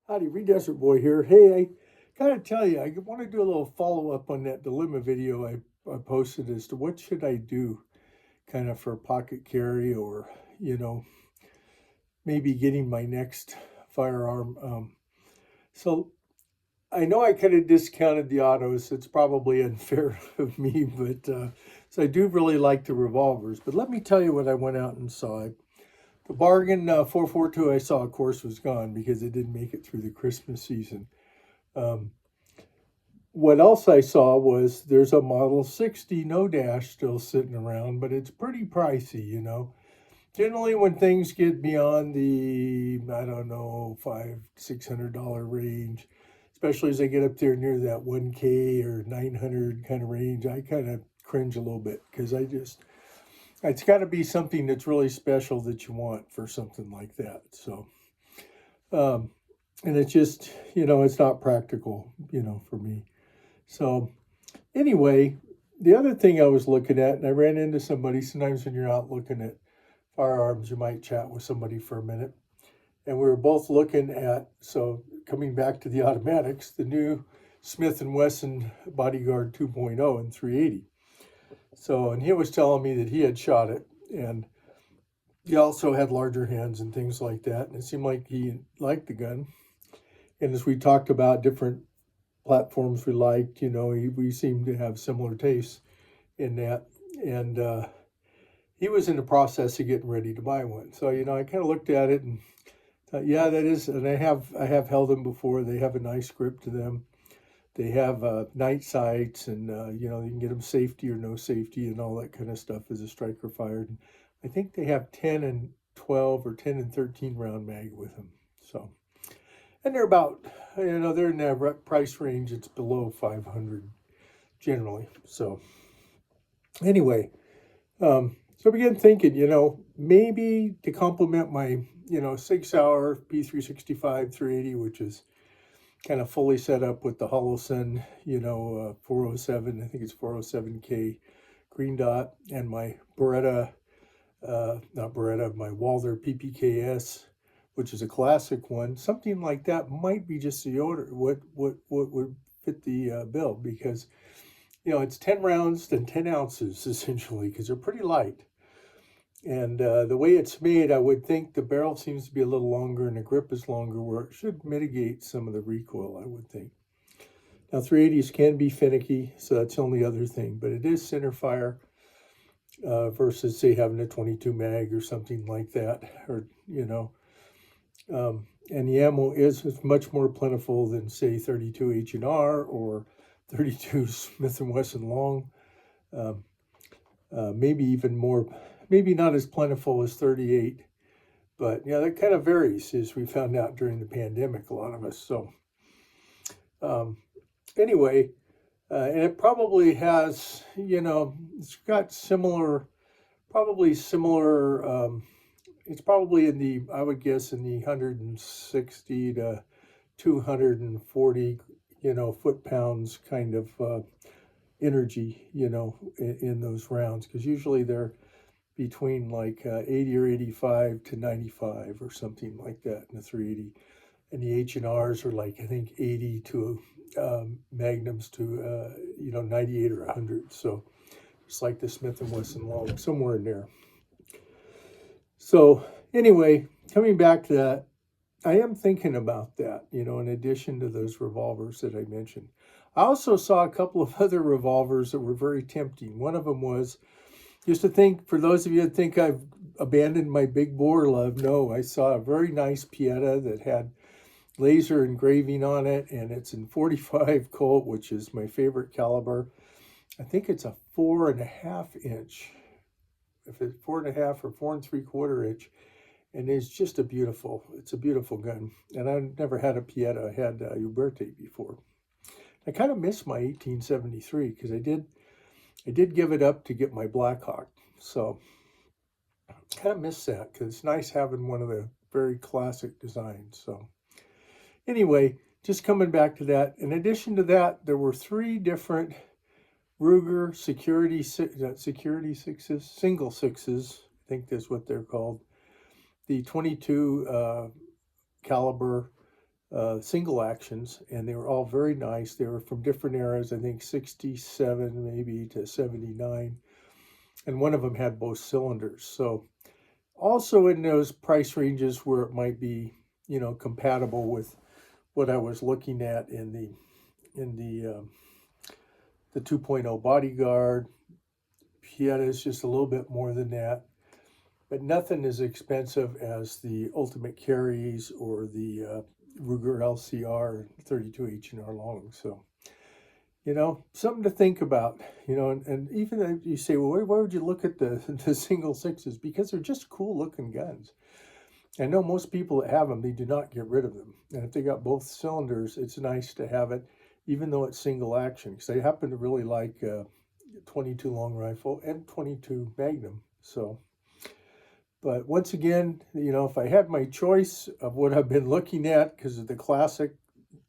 Howdy, Desert Boy here. Hey, I gotta tell you, I want to do a little follow up on that dilemma video I posted as to what should I do kind of for pocket carry or, you know, maybe getting my next firearm. So I know I kind of discounted the autos. It's probably unfair of me, but so I do really like the revolvers. But let me tell you what I went out and saw. The bargain 442 I saw, of course, was gone because it didn't make it through the Christmas season. Um, what else I saw was there's a Model 60 no dash still sitting around, but it's pretty pricey, you know. Generally, when things get beyond the, I don't know, $500-600 range, especially as I get up there near that 1K or 900 kind of range, I kind of cringe a little bit because it's got to be something that's really special that you want for something like that. So, um, and it's just, it's not practical, for me. So anyway, the other thing I was looking at, and I ran into somebody, sometimes when you're out looking at firearms, you might chat with somebody for a minute. And we were both looking at, so coming back to the automatics, the new Smith & Wesson Bodyguard 2.0 and 380. So, and he was telling me that he had shot it, and he also had larger hands and things like that. And it seemed like he liked the gun. And as we talked about different platforms we liked, we seemed to have similar tastes in that. And he was in the process of getting ready to buy one. So, I kind of looked at it and thought, yeah, that is, and I have held them before. They have a nice grip to them. They have night sights, and you can get them safety or no safety and all that kind of stuff as a striker fired. I think they have 10 and 12 or 10 and 13 round mag with them. So, and they're about, they're in that price range. It's below 500 generally. So anyway, so I began thinking, maybe to complement my, Sig Sauer P365 380, which is kind of fully set up with the Holosun, 407, I think it's 407K green dot, and my Beretta, not Beretta, my Walther PPKS, which is a classic one. Something like that might be just the order, what would fit the bill, because, it's 10 rounds and 10 ounces, essentially, because they're pretty light. And the way it's made, I would think the barrel seems to be a little longer and the grip is longer, where it should mitigate some of the recoil, I would think. Now, 380s can be finicky, so that's the only other thing. But it is center fire versus, say, having a 22 mag or something like that. Or, and the ammo is much more plentiful than, say, 32 H&R or 32 Smith & Wesson long. Maybe even more, maybe not as plentiful as 38, but that kind of varies, as we found out during the pandemic, a lot of us. So anyway, and it probably has, it's got probably similar, it's probably in the, I would guess, in the 160 to 240, foot-pounds kind of energy, in those rounds, because usually they're between like 80 or 85 to 95 or something like that in the 380. And the H&Rs are like, I think, 80 to Magnums to, 98 or 100. So it's like the Smith & Wesson long, somewhere in there. So anyway, coming back to that, I am thinking about that, in addition to those revolvers that I mentioned. I also saw a couple of other revolvers that were very tempting. One of them was, just to think, for those of you that think I've abandoned my big bore love, no, I saw a very nice Pietta that had laser engraving on it, and it's in 45 Colt, which is my favorite caliber. I think it's a 4.5 inch, if it's 4.5 or 4 3/4 inch, and it's just it's a beautiful gun. And I've never had a Pietta. I had a Uberte before. I kind of miss my 1873 because I did give it up to get my Blackhawk. So I kind of miss that because it's nice having one of the very classic designs. So anyway, just coming back to that. In addition to that, there were 3 different Ruger security sixes, single sixes. I think that's what they're called. The 22 caliber single actions, and they were all very nice. They were from different eras, I think 67 maybe to 79, and one of them had both cylinders. So also in those price ranges where it might be, you know, compatible with what I was looking at in the 2.0 Bodyguard. Pietta is just a little bit more than that, but nothing as expensive as the Ultimate Carries or the Ruger LCR 32 H&R long. So, you know, something to think about, you know, and even if you say, well, why would you look at the single sixes? Because they're just cool looking guns. I know most people that have them, they do not get rid of them. And if they got both cylinders, it's nice to have it, even though it's single action, because I happen to really like 22 long rifle and 22 Magnum. So, but once again, you know, if I had my choice of what I've been looking at, because of the classic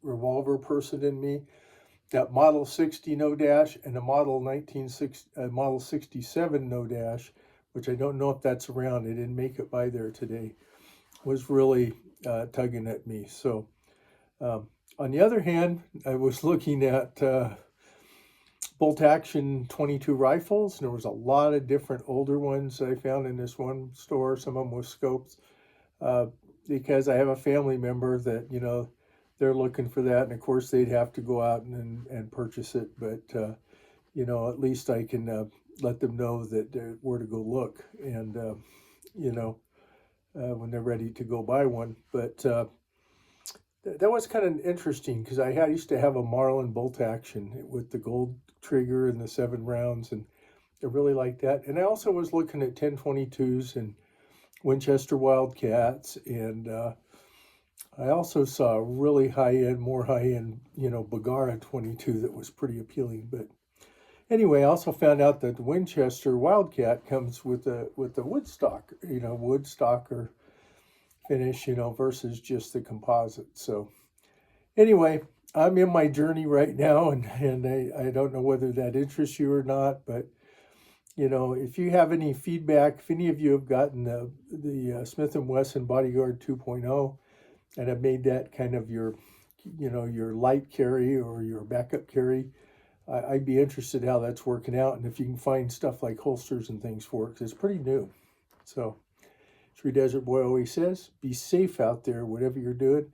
revolver person in me, that Model 60 no dash and a Model 67 no dash, which I don't know if that's around. I didn't make it by there today, was really tugging at me. So on the other hand, I was looking at bolt action 22 rifles, and there was a lot of different older ones I found in this one store, some of them with scopes, because I have a family member that, you know, they're looking for that, and of course they'd have to go out and purchase it, but you know, at least I can let them know that where to go look, and you know, when they're ready to go buy one. But that was kind of interesting, because I used to have a Marlin bolt action with the gold trigger and the 7 rounds, and I really liked that. And I also was looking at 1022s and Winchester Wildcats, and I also saw a really high-end, more high-end, you know, Bergara 22 that was pretty appealing. But anyway, I also found out that the Winchester Wildcat comes with a wood stock, you know, wood stocker finish, you know, versus just the composite. So anyway, I'm in my journey right now, and I don't know whether that interests you or not, but you know, if you have any feedback, if any of you have gotten the Smith & Wesson Bodyguard 2.0 and have made that kind of your, you know, your light carry or your backup carry, I'd be interested how that's working out, and if you can find stuff like holsters and things for it, because it's pretty new. So Tree Desert Boy always says, be safe out there, whatever you're doing.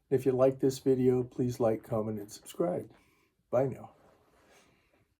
If you like this video, please like, comment, and subscribe. Bye now.